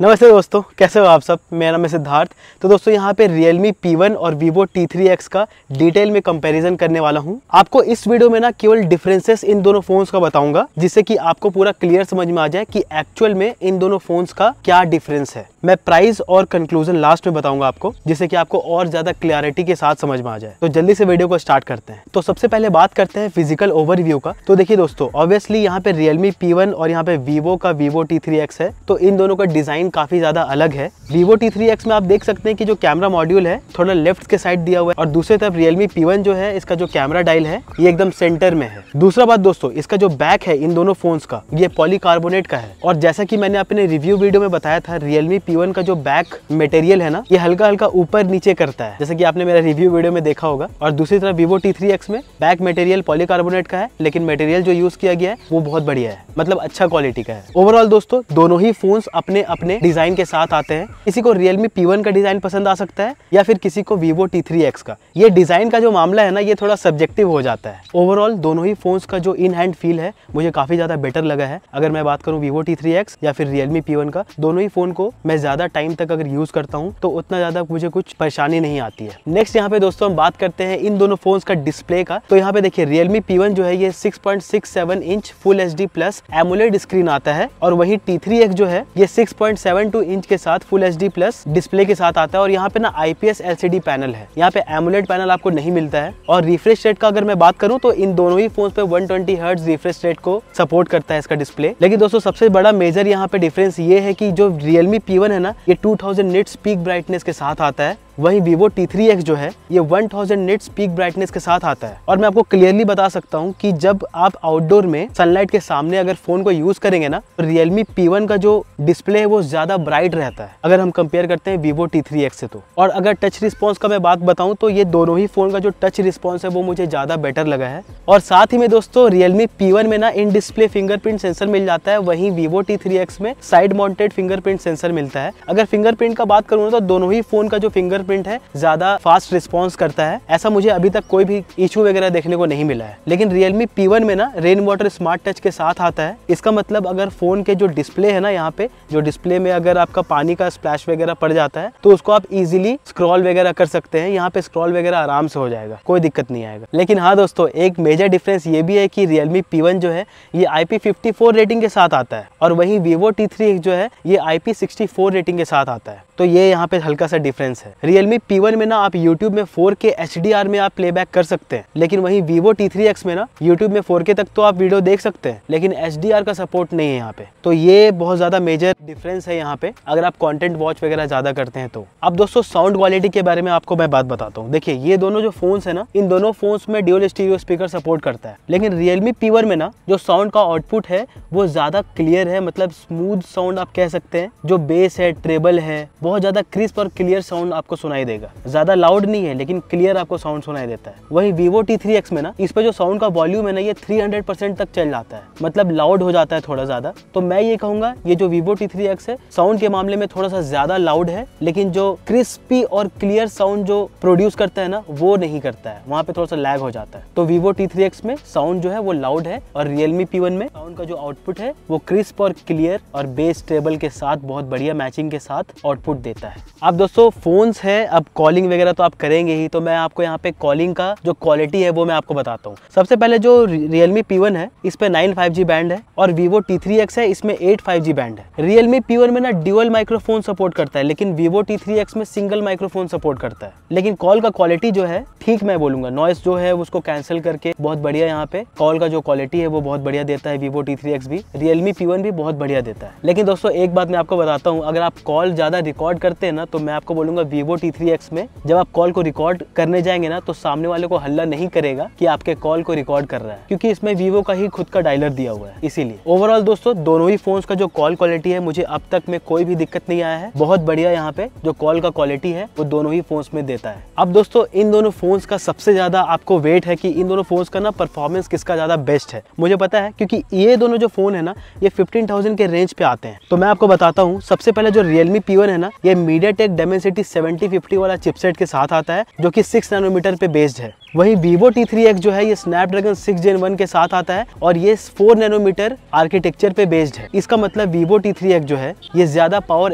नमस्ते दोस्तों, कैसे हो आप सब। मेरा नाम है सिद्धार्थ। तो दोस्तों यहाँ पे Realme P1 और Vivo T3X का डिटेल में कंपैरिजन करने वाला हूँ। आपको इस वीडियो में ना केवल डिफरेंसेस इन दोनों फोन्स का बताऊंगा, जिससे कि आपको पूरा क्लियर समझ में आ जाए कि एक्चुअल में इन दोनों फोन्स का क्या डिफरेंस है। मैं प्राइस और कंक्लूजन लास्ट में बताऊंगा आपको, जिससे कि आपको और ज्यादा क्लियरिटी के साथ समझ में आ जाए। तो जल्दी से वीडियो को स्टार्ट करते हैं। तो सबसे पहले बात करते हैं फिजिकल ओवरव्यू का। तो देखिए दोस्तों, ऑब्वियसली यहाँ पे Realme P1 और यहाँ पे Vivo का Vivo T3X है, तो इन दोनों का डिजाइन काफी ज्यादा अलग है। Vivo T3X में आप देख सकते हैं कि जो कैमरा मॉड्यूल है थोड़ा लेफ्ट के साइड दिया हुआ है, और दूसरी तरफ Realme P1 जो है, इसका जो कैमरा डायल है ये एकदम सेंटर में है। दूसरा बात दोस्तों, इसका जो बैक है इन दोनों फोन्स का, ये पॉलीकार्बोनेट का है। और जैसा कि मैंने अपने रिव्यू वीडियो में बताया था, Realme P1 का जो बैक मटेरियल है ना, ये हल्का हल्का ऊपर नीचे करता है, जैसे कि आपने मेरा रिव्यू वीडियो में देखा होगा। और दूसरी तरफ Vivo T3X में बैक मटेरियल पॉलीकार्बोनेट का है, लेकिन मटेरियल जो यूज किया गया है वो बहुत बढ़िया है, मतलब अच्छा क्वालिटी का है। ओवरऑल दोस्तों, दोनों ही फोन्स अपने अपने डिजाइन के साथ आते हैं। किसी को Realme P1 का डिजाइन पसंद आ सकता है, या फिर किसी को Vivo T3X का। ये डिजाइन का जो मामला है ना, ये थोड़ा सब्जेक्टिव हो जाता है। ओवरऑल दोनों ही फोन्स का जो इन हैंड फील है मुझे काफी ज्यादा बेटर लगा है। अगर मैं बात करूं Vivo T3X या फिर Realme P1 का, दोनों ही फोन को मैं ज्यादा टाइम तक अगर यूज करता हूं तो उतना ज्यादा मुझे कुछ परेशानी नहीं आती है। नेक्स्ट यहाँ पे दोस्तों हम बात करते हैं इन दोनों फोन्स का डिस्प्ले का। तो यहाँ पे देखिए Realme P1 जो है ये 6.67 inch full HD plus AMOLED screen आता है, और वही T3X जो है ये 6.72 इंच के साथ फुल HD प्लस डिस्प्ले के साथ आता है। और यहाँ पे ना IPS LCD पैनल है, यहाँ पे एमोलेड पैनल आपको नहीं मिलता है। और रिफ्रेश रेट का अगर मैं बात करूँ तो इन दोनों ही फोन पे 120 हर्ट्ज रिफ्रेश रेट को सपोर्ट करता है इसका डिस्प्ले। लेकिन दोस्तों सबसे बड़ा मेजर यहाँ पे डिफरेंस ये है कि जो Realme P1 है ना, ये 2000 निट्स पीक ब्राइटनेस के साथ आता है, वहीं Vivo T3X जो है ये 1000 निट्स पीक ब्राइटनेस के साथ आता है। और मैं आपको क्लियरली बता सकता हूँ कि जब आप आउटडोर में सनलाइट के सामने अगर फोन को यूज करेंगे ना, तो Realme P1 का जो डिस्प्ले है वो ज्यादा ब्राइट रहता है अगर हम कंपेयर करते हैं Vivo T3X से। तो और अगर टच रिस्पॉन्स का मैं बात बताऊं तो ये दोनों ही फोन का जो टच रिस्पॉन्स है वो मुझे ज्यादा बेटर लगा है। और साथ ही में दोस्तों Realme P1 में ना इन डिस्प्ले फिंगरप्रिंट सेंसर मिल जाता है, वहीं Vivo T3X में साइड माउंटेड फिंगरप्रिंट सेंसर मिलता है। अगर फिंगरप्रिंट का बात करूँ तो दोनों ही फोन का जो फिंगरप्रिंट है ज्यादा फास्ट रिस्पांस करता है। ऐसा मुझे अभी तक कोई भी इशू वगैरह देखने को नहीं मिला है। लेकिन Realme P1 में ना रेन वाटर स्मार्ट टच के साथ आता है। इसका मतलब अगर फोन के जो डिस्प्ले है ना, यहाँ पे जो डिस्प्ले में अगर आपका पानी का स्प्लैश वगैरह पड़ जाता है तो उसको आप इजीली स्क्रॉल वगैरह कर सकते हैं। यहाँ पे स्क्रॉल वगैरह आराम से हो जाएगा, कोई दिक्कत नहीं आएगा। लेकिन हाँ दोस्तों, एक मेजर डिफरेंस ये भी है कि Realme P1 जो है ये IP54 रेटिंग के साथ आता है, और वहीं Vivo T3X जो है ये IP64 रेटिंग के साथ आता है। तो ये यहाँ पे हल्का सा डिफरेंस है। Realme P1 में ना आप YouTube में 4K HDR में आप प्लेबैक कर सकते हैं, लेकिन वहीं Vivo T3X में ना YouTube में 4K तक तो आप वीडियो देख सकते हैं, लेकिन HDR का सपोर्ट नहीं है यहाँ पे। तो ये बहुत ज्यादा मेजर डिफरेंस है यहाँ पे, अगर आप कंटेंट वॉच वगैरह ज्यादा करते हैं तो। अब दोस्तों साउंड क्वालिटी के बारे में आपको मैं बात बताता हूँ। देखिए ये दोनों जो फोन्स है ना, इन दोनों फोन्स में ड्यूल स्टीरियो स्पीकर सपोर्ट करता है, लेकिन Realme P1 में ना जो साउंड का आउटपुट है वो ज्यादा क्लियर है, मतलब स्मूथ साउंड आप कह सकते हैं। जो बेस है, ट्रेबल है, बहुत ज्यादा क्रिस्प और क्लियर साउंड आपको सुनाई देगा। ज्यादा लाउड नहीं है, लेकिन क्लियर आपको साउंड सुनाई देता है। वहीं Vivo T3X में ना इस पे जो साउंड का वॉल्यूम है ना, ये 300% तक चल जाता है, मतलब लाउड हो जाता है थोड़ा ज्यादा। तो मैं ये कहूंगा ये जो Vivo T3X है साउंड के मामले में थोड़ा सा ज्यादा लाउड है, लेकिन जो क्रिस्पी और क्लियर साउंड जो प्रोड्यूस करता है ना, वो नहीं करता है, वहाँ पे थोड़ा सा लैग हो जाता है। तो Vivo T3X में साउंड जो है वो लाउड है, और Realme P1 में साउंड का जो आउटपुट है वो क्रिस्प और क्लियर और बेस ट्रेबल के साथ बहुत बढ़िया मैचिंग के साथ आउटपुट देता है। अब दोस्तों फोन्स है, अब कॉलिंग वगैरह तो आप करेंगे ही, तो मैं आपको यहाँ पे कॉलिंग का जो क्वालिटी है वो मैं आपको बताता हूँ। सबसे पहले जो Realme P1 है इस पे 9 5G बैंड है, और Vivo T3X है इसमें 8 5G बैंड है। Realme P1 में ना ड्यूअल माइक्रोफोन सपोर्ट करता है, लेकिन Vivo T3X में सिंगल माइक्रोफोन सपोर्ट करता है। लेकिन कॉल का क्वालिटी जो है ठीक मैं बोलूंगा, नॉइस जो है उसको कैंसिल करके बहुत बढ़िया यहाँ पे कॉल का जो क्वालिटी है वो बहुत बढ़िया देता है Vivo T3X भी। Realme P1 भी बहुत बढ़िया देता है। लेकिन दोस्तों एक बात मैं आपको बताता हूँ, अगर आप कॉल ज्यादा रिकॉर्ड करते हैं ना, तो मैं आपको बोलूंगा Vivo T3X में जब आप कॉल को रिकॉर्ड करने जाएंगे ना, तो सामने वाले को हल्ला नहीं करेगा कि आपके कॉल को रिकॉर्ड कर रहा है, क्योंकि इसमें Vivo का ही खुद का डायलर दिया हुआ है। इसीलिए ओवरऑल दोस्तों दोनों ही फोन्स का जो कॉल क्वालिटी है मुझे अब तक में कोई भी दिक्कत नहीं आया है। बहुत बढ़िया यहाँ पे जो कॉल का क्वालिटी है वो दोनों ही फोन्स में देता है। अब दोस्तों इन दोनों फोन्स का सबसे ज्यादा आपको वेट है कि इन दोनों फोन्स का ना परफॉर्मेंस किसका ज्यादा बेस्ट है। मुझे पता है, क्योंकि ये दोनों जो फोन है ना ये 15,000 के रेंज पे आते हैं। तो मैं आपको बताता हूँ, सबसे पहले जो Realme P1 है ना, ये MediaTek Dimensity 7050 T50 वाला चिपसेट के साथ आता है जो कि 6 नैनोमीटर पे बेस्ड है। वहीं Vivo T3X जो है ये Snapdragon 6 Gen 1 के साथ आता है और ये 4 नैनोमीटर आर्किटेक्चर पे बेस्ड है। इसका मतलब Vivo T3X जो है ये ज्यादा पावर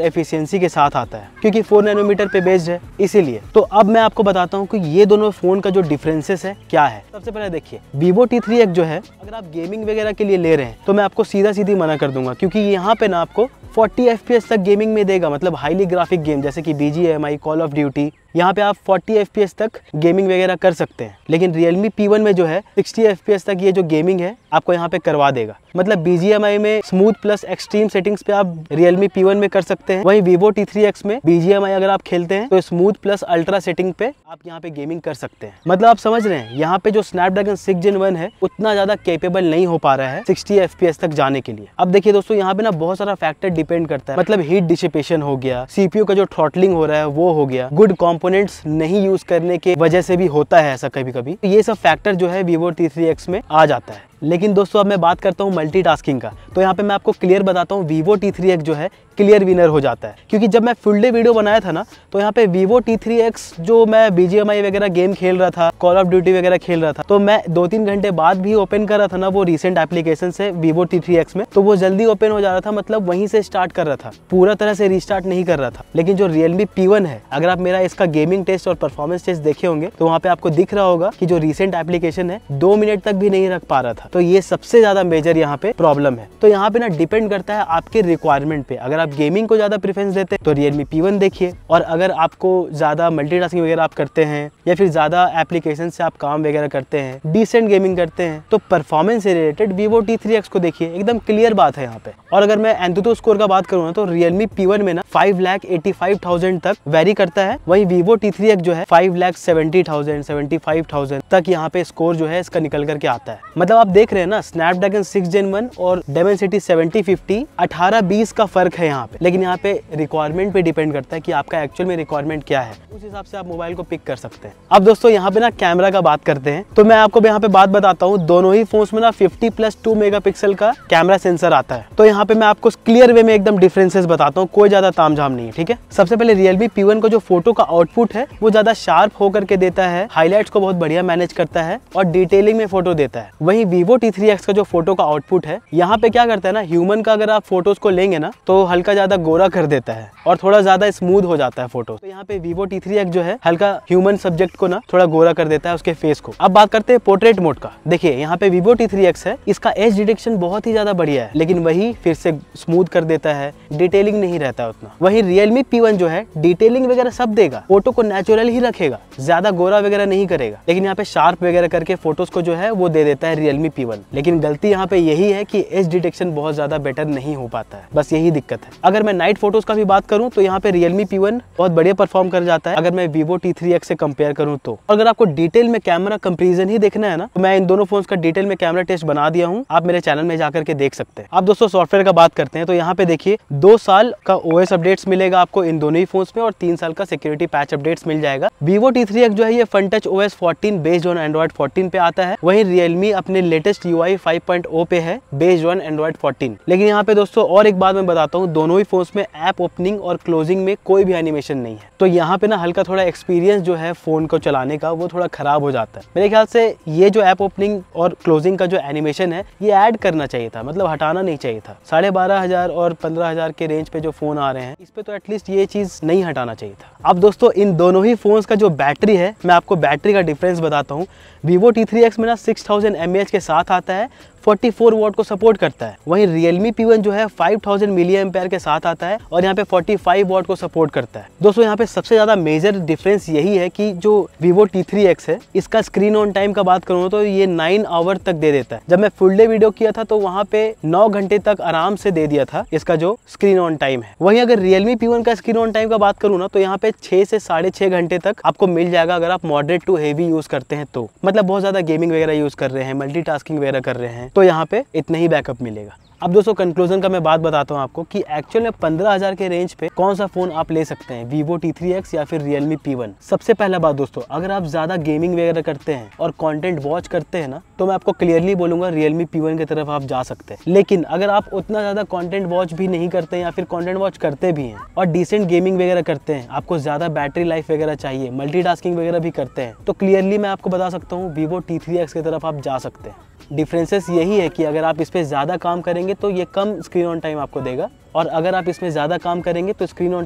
एफिशिएंसी के साथ आता है क्योंकि 4 नैनोमीटर पे बेस्ड है इसीलिए। तो अब मैं आपको बताता हूँ कि ये दोनों फोन का जो डिफरेंसेस है क्या है। सबसे पहले देखिए Vivo T3X जो है अगर आप गेमिंग वगैरह के लिए ले रहे हैं तो मैं आपको सीधा सीधी मना कर दूंगा क्योंकि यहाँ पे ना आपको 40 FPS तक गेमिंग में देगा, मतलब हाईली ग्राफिक गेम जैसे कि BGMI, कॉल ऑफ ड्यूटी, यहाँ पे आप 40 FPS तक गेमिंग वगैरह कर सकते हैं। लेकिन Realme P1 में जो है 60 FPS तक ये जो गेमिंग है आपको यहाँ पे करवा देगा। मतलब BGMI में स्मूथ प्लस एक्सट्रीम सेटिंग्स पे आप Realme P1 में कर सकते हैं। वहीं Vivo T3X में BGMI अगर आप खेलते हैं तो स्मूथ प्लस अल्ट्रा सेटिंग पे आप यहाँ पे गेमिंग कर सकते हैं। मतलब आप समझ रहे हैं यहाँ पे जो Snapdragon 6 Gen 1 है उतना ज्यादा कैपेबल नहीं हो पा रहा है 60 FPS तक जाने के लिए। अब देखिए दोस्तों यहाँ पे ना बहुत सारा फैक्टर डिपेंड करता है, मतलब हीट डिसिपेशन हो गया, CPU का जो थ्रॉटलिंग हो रहा है वो हो गया, गुड कंपोनेंट्स नहीं यूज करने के वजह से भी होता है ऐसा कभी कभी। ये सब फैक्टर जो है Vivo T3X में आ जाता है। लेकिन दोस्तों अब मैं बात करता हूँ मल्टीटास्किंग का, तो यहाँ पे मैं आपको क्लियर बताता हूँ Vivo T3X जो है क्लियर विनर हो जाता है। क्योंकि जब मैं फुल डे वीडियो बनाया था ना तो यहाँ पे Vivo T3X जो मैं BGMI वगैरह गेम खेल रहा था, कॉल ऑफ ड्यूटी वगैरह खेल रहा था, तो मैं 2-3 घंटे बाद भी ओपन कर रहा था ना वो रिसेंट एप्लीकेशन से Vivo T3X में, तो वो जल्दी ओपन हो जा रहा था, मतलब वहीं से स्टार्ट कर रहा था, पूरा तरह से रिस्टार्ट नहीं कर रहा था। लेकिन जो Realme P1 है, अगर आप मेरा इसका गेमिंग टेस्ट और परफॉर्मेंस टेस्ट देखे होंगे तो वहाँ पे आपको दिख रहा होगा कि जो रिसेंट एप्लीकेशन है 2 मिनट तक भी नहीं रख पा रहा था। तो ये सबसे ज्यादा मेजर यहाँ पे प्रॉब्लम है। तो यहाँ पे ना डिपेंड करता है आपके रिक्वायरमेंट पे। अगर आप गेमिंग को ज्यादा प्रेफरेंस देते हैं तो Realme P1 देखिए, और अगर आपको ज्यादा मल्टीटास्किंग वगैरह आप करते हैं या फिर ज्यादा एप्लीकेशन से आप काम वगैरह करते हैं, डिसेंट गेमिंग करते हैं, तो परफॉर्मेंस से रिलेटेड Vivo T3X को देखिए, एकदम क्लियर बात है यहाँ पे। और अगर मैं एंतुतो स्कोर का बात करूँ तो Realme P1 में ना 5,85,000 तक वेरी करता है, वही Vivo T3X जो है 5,70,000 75,000 तक यहाँ पे स्कोर जो है इसका निकल करके आता है। मतलब आप देख रहे हैं ना Snapdragon 6 Gen 1 और Dimensity 7050 18-20 का फर्क है यहाँ पे। लेकिन यहाँ पे रिक्वायरमेंट पे डिपेंड करता है कि आपका एक्चुअल में रिक्वायरमेंट क्या है, उस हिसाब से आप मोबाइल को पिक कर सकते हैं। अब दोस्तों यहाँ पे ना कैमरा का बात करते हैं, तो मैं आपको यहाँ पे बात बताता हूँ, दोनों ही फोन्स में ना 50+2 मेगापिक्सल का कैमरा सेंसर आता है। तो यहाँ पे मैं आपको क्लियर वे में एकदम डिफरेंसेस बताता हूँ, कोई ज्यादा तामझाम नहीं है, ठीक है। सबसे पहले Realme P1 का जो फोटो का आउटपुट है वो ज्यादा शार्प होकर के देता है, हाईलाइट्स को बहुत बढ़िया मैनेज करता है और डिटेलिंग में फोटो देता है। वहीं Vivo T3X का जो फोटो का आउटपुट है यहाँ पे क्या करता है ना, ह्यूमन का अगर आप फोटोज को लेंगे ना तो हल्का ज्यादा गोरा कर देता है और थोड़ा ज्यादा स्मूथ हो जाता है फोटो। तो यहाँ पे Vivo T3X जो है हल्का ह्यूमन सब्जेक्ट को ना थोड़ा गोरा कर देता है, उसके फेस को। अब बात करते हैं पोर्ट्रेट मोड का। देखिए यहाँ पे Vivo T3X है, इसका एज डिटेक्शन बहुत ही ज्यादा बढ़िया है, लेकिन वही फिर से स्मूथ कर देता है, डिटेलिंग नहीं रहता है उतना। वही Realme P1 जो है डिटेलिंग वगैरह सब देगा, फोटो को नेचुरल ही रखेगा, ज्यादा गोरा वगैरह नहीं करेगा, लेकिन यहाँ पे शार्प वगैरह करके फोटोज को जो है वो दे देता है Realme P1। लेकिन गलती यहाँ पे यही है कि एज डिटेक्शन बहुत ज्यादा बेटर नहीं हो पाता है, बस यही दिक्कत है। अगर मैं नाइट फोटोज का भी बात करूँ तो यहाँ पे Realme P1 बहुत बढ़िया परफॉर्म कर जाता है अगर मैं Vivo T3X से कंपेयर करूँ तो। अगर आपको डिटेल में कैमरा कंपेरिजन ही देखना है ना तो मैं इन दोनों फोन्स का डिटेल में कैमरा टेस्ट बना दिया हूँ, आप मेरे चैनल में जाकर के देख सकते हैं। अब दोस्तों सॉफ्टवेयर का बात करते हैं, तो यहाँ पे देखिए 2 साल का OS अपडेट्स मिलेगा आपको इन दोनों ही फोन्स में और 3 साल का सिक्योरिटी पैच अपडेट्स मिल जाएगा। Vivo T3X जो है ये FunTouch OS 14 based on Android 14 पे आता है, वहीं Realme अपने लेटेस्ट UI 5.0 पे है बेस्ड ऑन Android 14। लेकिन यहाँ पे दोस्तों और एक बात मैं बताता हूँ, दोनों ही फोन्स में ऐप ओपनिंग और क्लोजिंग में कोई भी एनिमेशन नहीं है, तो यहाँ पे ना हल्का थोड़ा एक्सपीरियंस जो है फोन को चलाने का वो थोड़ा खराब हो जाता है। मेरे ख्याल से ये जो ऐप ओपनिंग और क्लोजिंग का जो एनिमेशन है ये ऐड करना चाहिए था, मतलब हटाना नहीं चाहिए था। 12,500 और 15,000 के रेंज पे जो फोन आ रहे हैं इस पे तो एटलीस्ट ये चीज नहीं हटाना चाहिए था। अब दोस्तों इन दोनों ही फोन्स का जो बैटरी है, मैं आपको बैटरी का डिफरेंस बताता हूँ। Vivo T3X में ना 6000 mAh के साथ आता है, 44 वॉट को सपोर्ट करता है। वहीं Realme P1 जो है 5000 मिली एम्पेयर के साथ आता है और यहाँ पे 45 वॉट को सपोर्ट करता है। दोस्तों यहाँ पे सबसे ज्यादा मेजर डिफरेंस यही है कि जो Vivo T3X है इसका स्क्रीन ऑन टाइम का बात करूँ तो ये 9 आवर तक दे देता है। जब मैं फुल डे वीडियो किया था तो वहाँ पे 9 घंटे तक आराम से दे दिया था इसका जो स्क्रीन ऑन टाइम है। वहीं अगर Realme P1 का स्क्रीन ऑन टाइम का बात करूँ ना तो यहाँ पे 6 से 6.5 घंटे तक आपको मिल जाएगा अगर आप मॉडरेट टू हेवी यूज करते हैं तो, मतलब बहुत ज्यादा गेमिंग वगैरह यूज कर रहे हैं, मल्टीटास्किंग वगैरह कर रहे हैं तो यहाँ पे इतना ही बैकअप मिलेगा। अब दोस्तों कंक्लूजन का मैं बात बताता हूँ आपको कि एक्चुअल में 15,000 के रेंज पे कौन सा फोन आप ले सकते हैं, Vivo T3X या फिर Realme P1। सबसे पहला बात दोस्तों, अगर आप ज्यादा गेमिंग वगैरह करते हैं और कंटेंट वॉच करते हैं ना, तो मैं आपको क्लियरली बोलूंगा Realme P1 की तरफ आप जा सकते हैं। लेकिन अगर आप उतना ज्यादा कंटेंट वॉच भी नहीं करते हैं या फिर कंटेंट वॉच करते भी हैं और डिसेंट गेमिंग वगैरह करते हैं, आपको ज्यादा बैटरी लाइफ वगैरह चाहिए, मल्टीटास्किंग वगैरह भी करते हैं, तो क्लियरली मैं आपको बता सकता हूँ Vivo T3X की तरफ आप जा सकते हैं। डिफरेंसेस यही है कि अगर आप इस पे ज़्यादा काम करेंगे तो ये कम स्क्रीन ऑन टाइम आपको देगा, और अगर आप इसमें ज़्यादा काम करेंगे तो स्क्रीन ऑन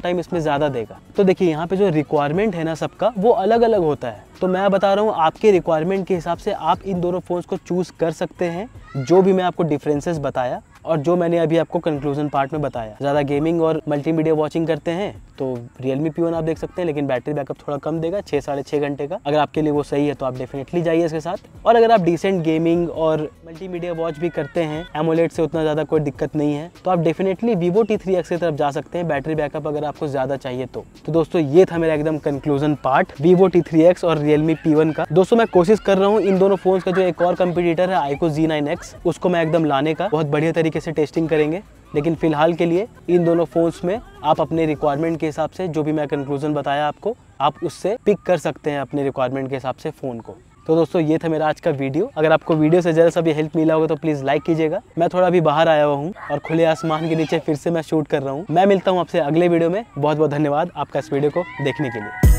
टाइम इसमें ज़्यादा देगा। तो देखिए यहाँ पे जो रिक्वायरमेंट है ना सबका, वो अलग अलग होता है। तो मैं बता रहा हूँ आपके रिक्वायरमेंट के हिसाब से आप इन दोनों फ़ोन्स को चूज़ कर सकते हैं। जो भी मैं आपको डिफरेंसेस बताया और जो मैंने अभी आपको कंक्लूजन पार्ट में बताया, ज़्यादा गेमिंग और मल्टीमीडिया वॉचिंग करते हैं तो Realme P1 आप देख सकते हैं, लेकिन बैटरी बैकअप थोड़ा कम देगा, 6-6.5 घंटे का। अगर आपके लिए वो सही है तो आप डेफिनेटली जाइए इसके साथ। और अगर आप डिसेंट गेमिंग और मल्टीमीडिया वॉच भी करते हैं, एमोलेड से उतना ज़्यादा कोई दिक्कत नहीं है, तो आप डेफिनेटली Vivo T3X की तरफ जा सकते हैं, बैटरी बैकअप अगर आपको ज़्यादा चाहिए तो दोस्तों ये था मेरा एकदम कंक्लूजन पार्ट Vivo T3X और Realme P1 का। दोस्तों मैं कोशिश कर रहा हूँ इन दोनों फोन्स का जो एक और कंपटीटर है iQOO Z9X, उसको मैं एकदम लाने का, बहुत बढ़िया तरीके से टेस्टिंग करेंगे। लेकिन फिलहाल के लिए इन दोनों फोन्स में आप अपने रिक्वायरमेंट के हिसाब से, जो भी मैं कंक्लूजन बताया आपको, आप उससे पिक कर सकते हैं अपने रिक्वायरमेंट के हिसाब से फ़ोन को। तो दोस्तों ये था मेरा आज का वीडियो। अगर आपको वीडियो से ज़रा सा भी हेल्प मिला होगा तो प्लीज़ लाइक कीजिएगा। मैं थोड़ा अभी बाहर आया हुआ हूँ और खुले आसमान के नीचे फिर से मैं शूट कर रहा हूँ। मैं मिलता हूँ आपसे अगले वीडियो में। बहुत बहुत धन्यवाद आपका इस वीडियो को देखने के लिए।